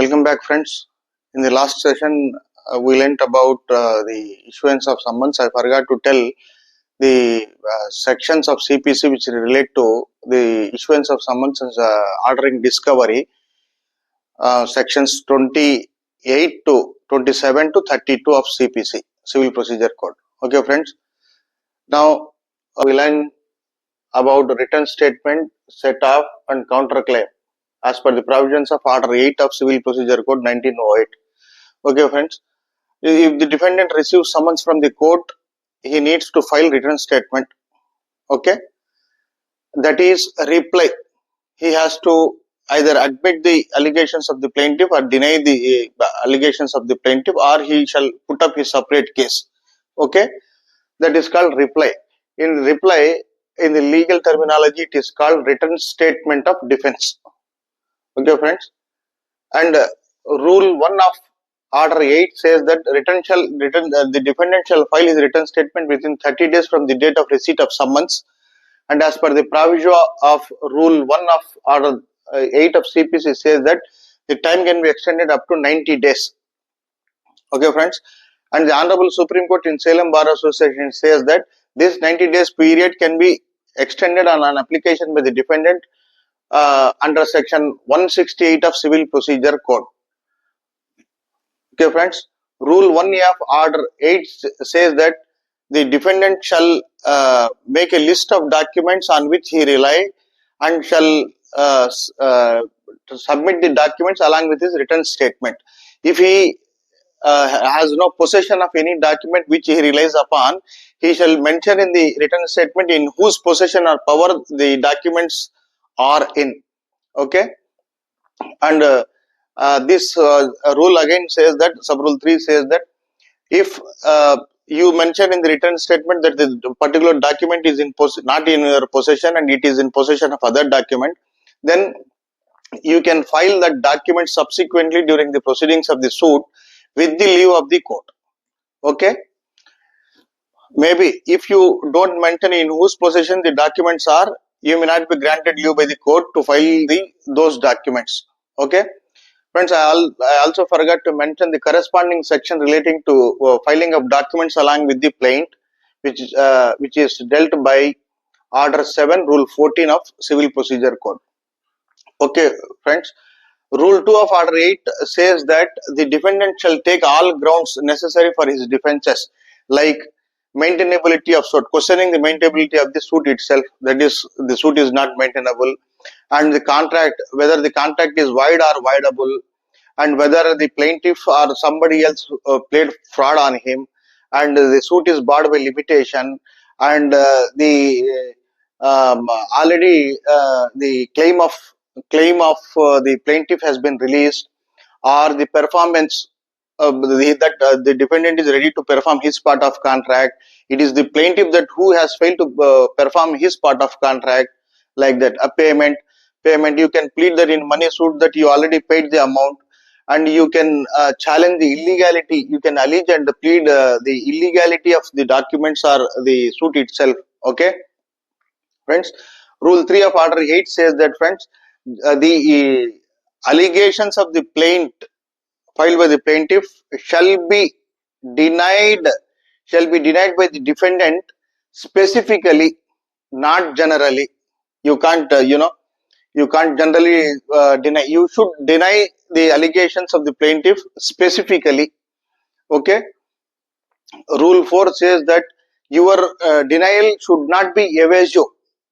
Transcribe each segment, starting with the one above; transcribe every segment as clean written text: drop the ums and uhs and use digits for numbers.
Welcome back, friends. In the last session, we learnt about the issuance of summons. I forgot to tell the sections of CPC which relate to the issuance of summons as ordering discovery, sections 28 to 27 to 32 of CPC, Civil Procedure Code. Okay, friends. Now, we learn about written statement, set off, and counterclaim as per the provisions of Order 8 of Civil Procedure Code 1908. Okay, friends. If the defendant receives summons from the court, he needs to file written statement. Okay, that is a reply. He has to either admit the allegations of the plaintiff or deny the allegations of the plaintiff, or he shall put up his separate case. Okay, that is called reply. In reply, in the legal terminology, it is called written statement of defense. Okay, friends, and Rule 1 of Order 8 says that the defendant shall file his written statement within 30 days from the date of receipt of summons, and as per the proviso of Rule 1 of Order 8 of CPC says that the time can be extended up to 90 days. Okay, friends, and the Honorable Supreme Court in Salem Bar Association says that this 90 days period can be extended on an application by the defendant under section 168 of Civil Procedure Code. Okay, friends, Rule 1A of Order 8 says that the defendant shall make a list of documents on which he rely and shall submit the documents along with his written statement. If he has no possession of any document which he relies upon, he shall mention in the written statement in whose possession or power the documents are in. Okay, and this rule again says that, sub-rule 3 says that if you mention in the written statement that the particular document is not in your possession and it is in possession of other document, then you can file that document subsequently during the proceedings of the suit with the leave of the court. Okay, maybe if you don't mention in whose possession the documents are, you may not be granted leave by the court to file those documents. Okay, friends, I also forgot to mention the corresponding section relating to filing of documents along with the plaint, which is dealt by Order 7, Rule 14 of Civil Procedure Code. Okay, friends, Rule 2 of Order 8 says that the defendant shall take all grounds necessary for his defenses, like maintainability of suit, questioning the maintainability of the suit itself, that is, the suit is not maintainable, and the contract, whether the contract is void or voidable, and whether the plaintiff or somebody else played fraud on him, and the suit is barred by limitation, and already the claim of the plaintiff has been released, or the performance the defendant is ready to perform his part of contract. It is the plaintiff that who has failed to perform his part of contract, like that. A payment, you can plead that in money suit that you already paid the amount, and you can challenge the illegality. You can allege and plead the illegality of the documents or the suit itself. Okay, friends, Rule 3 of Order 8 says that, friends, the allegations of the plaint filed by the plaintiff shall be denied by the defendant specifically, not generally. You can't you can't generally deny. You should deny the allegations of the plaintiff specifically. Okay, Rule 4 says that your denial should not be evasive,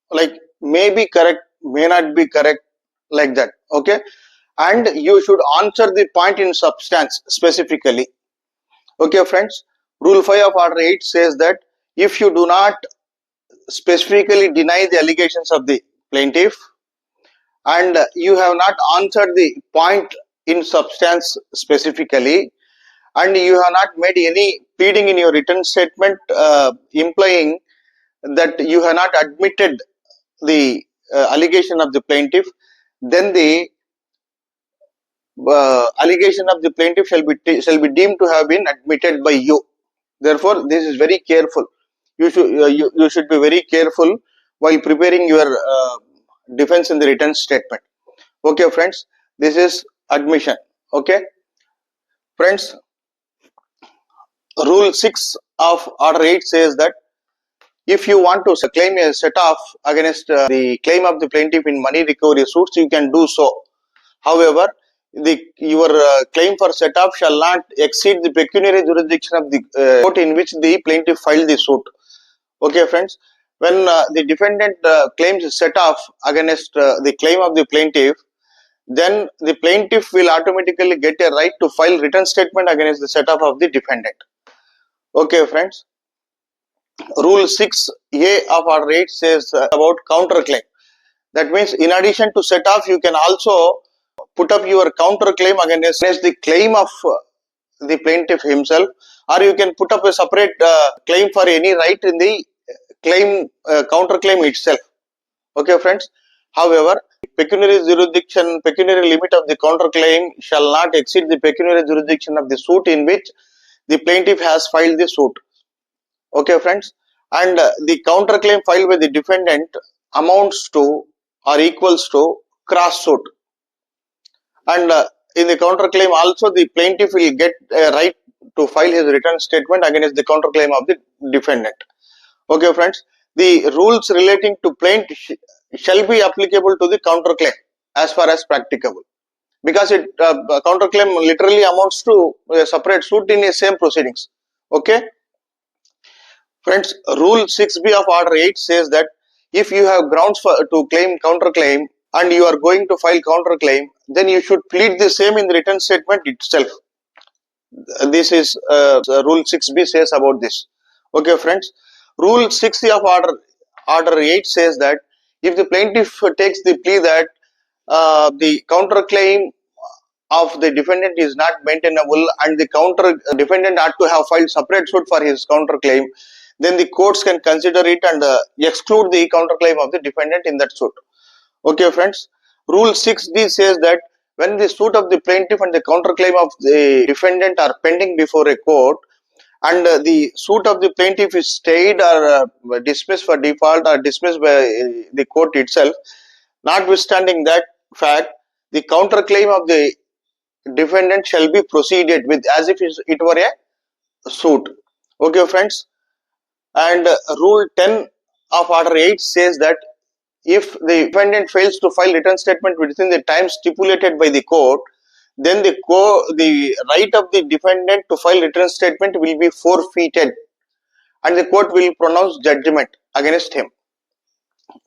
like may be correct, may not be correct, like that. Okay, and you should answer the point in substance specifically. Okay, friends, Rule 5 of Order 8 says that if you do not specifically deny the allegations of the plaintiff and you have not answered the point in substance specifically, and you have not made any pleading in your written statement implying that you have not admitted the allegation of the plaintiff, then the allegation of the plaintiff shall be deemed to have been admitted by you. Therefore, this is very careful. You should be very careful while preparing your defense in the written statement. Okay, friends, this is admission. Okay, friends, Rule 6 of Order 8 says that if you want to claim a set off against the claim of the plaintiff in money recovery suits, you can do so. However, your claim for set off shall not exceed the pecuniary jurisdiction of the court in which the plaintiff filed the suit. Okay, friends, when the defendant claims set off against the claim of the plaintiff, then the plaintiff will automatically get a right to file written statement against the set off of the defendant. Okay, friends. Rule 6A of Order 8 says about counterclaim. That means, in addition to set off, you can also put up your counterclaim against the claim of the plaintiff himself, or you can put up a separate claim for any right in the claim counterclaim itself. Okay, friends. However, pecuniary limit of the counterclaim shall not exceed the pecuniary jurisdiction of the suit in which the plaintiff has filed the suit. Okay, friends, and the counterclaim filed by the defendant amounts to or equals to cross suit, and in the counterclaim also the plaintiff will get a right to file his written statement against the counterclaim of the defendant. Okay, friends, the rules relating to plaintiff shall be applicable to the counterclaim as far as practicable, because it counterclaim literally amounts to a separate suit in a same proceedings. Okay. Friends, Rule 6B of Order 8 says that if you have grounds to claim counterclaim and you are going to file counterclaim, then you should plead the same in the written statement itself. This is Rule 6B says about this. Okay, friends. Rule 6C of Order 8 says that if the plaintiff takes the plea that the counterclaim of the defendant is not maintainable and the counter defendant ought to have filed separate suit for his counterclaim, then the courts can consider it and exclude the counterclaim of the defendant in that suit. Okay, friends. Rule 6D says that when the suit of the plaintiff and the counterclaim of the defendant are pending before a court, and the suit of the plaintiff is stayed or dismissed for default or dismissed by the court itself, notwithstanding that fact, the counterclaim of the defendant shall be proceeded with as if it were a suit. Okay, friends. And Rule 10 of Order 8 says that if the defendant fails to file written statement within the time stipulated by the court, then the right of the defendant to file written statement will be forfeited and the court will pronounce judgment against him.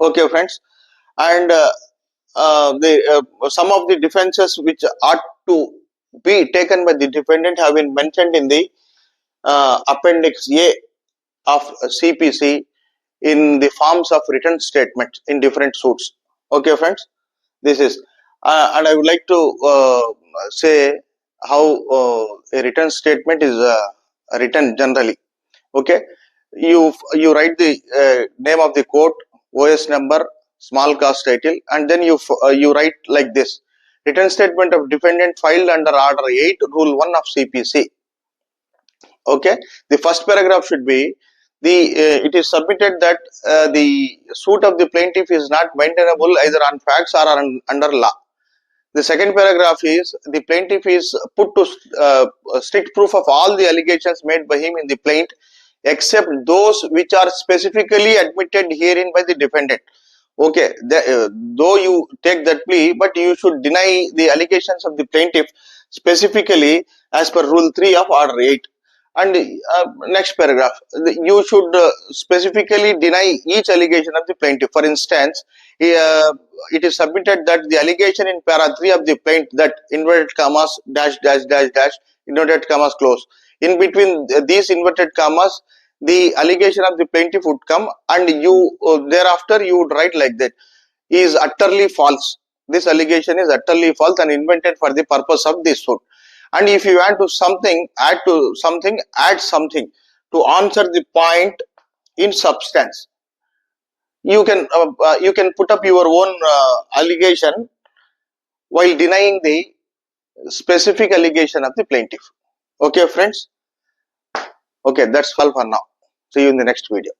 Okay, friends. And some of the defenses which ought to be taken by the defendant have been mentioned in the Appendix A of CPC in the forms of written statements in different suits. Okay, friends, this is and I would like to say how a written statement is written generally. Okay, you write the name of the court, OS number, small cause title, and then you write like this: written statement of defendant filed under Order 8, Rule 1 of CPC. Okay, the first paragraph should be it is submitted that the suit of the plaintiff is not maintainable either on facts or under law. The second paragraph is the plaintiff is put to strict proof of all the allegations made by him in the plaint except those which are specifically admitted herein by the defendant. Okay, though you take that plea, but you should deny the allegations of the plaintiff specifically as per Rule 3 of Order 8. And next paragraph, you should specifically deny each allegation of the plaintiff. For instance, it is submitted that the allegation in para 3 of the plaint that inverted commas dash dash dash dash inverted commas close. In between these inverted commas, the allegation of the plaintiff would come, and you thereafter you would write like that: is utterly false. This allegation is utterly false and invented for the purpose of this suit. And if you want to add something to answer the point in substance. You can put up your own allegation while denying the specific allegation of the plaintiff. Okay, friends. Okay, that's all for now. See you in the next video.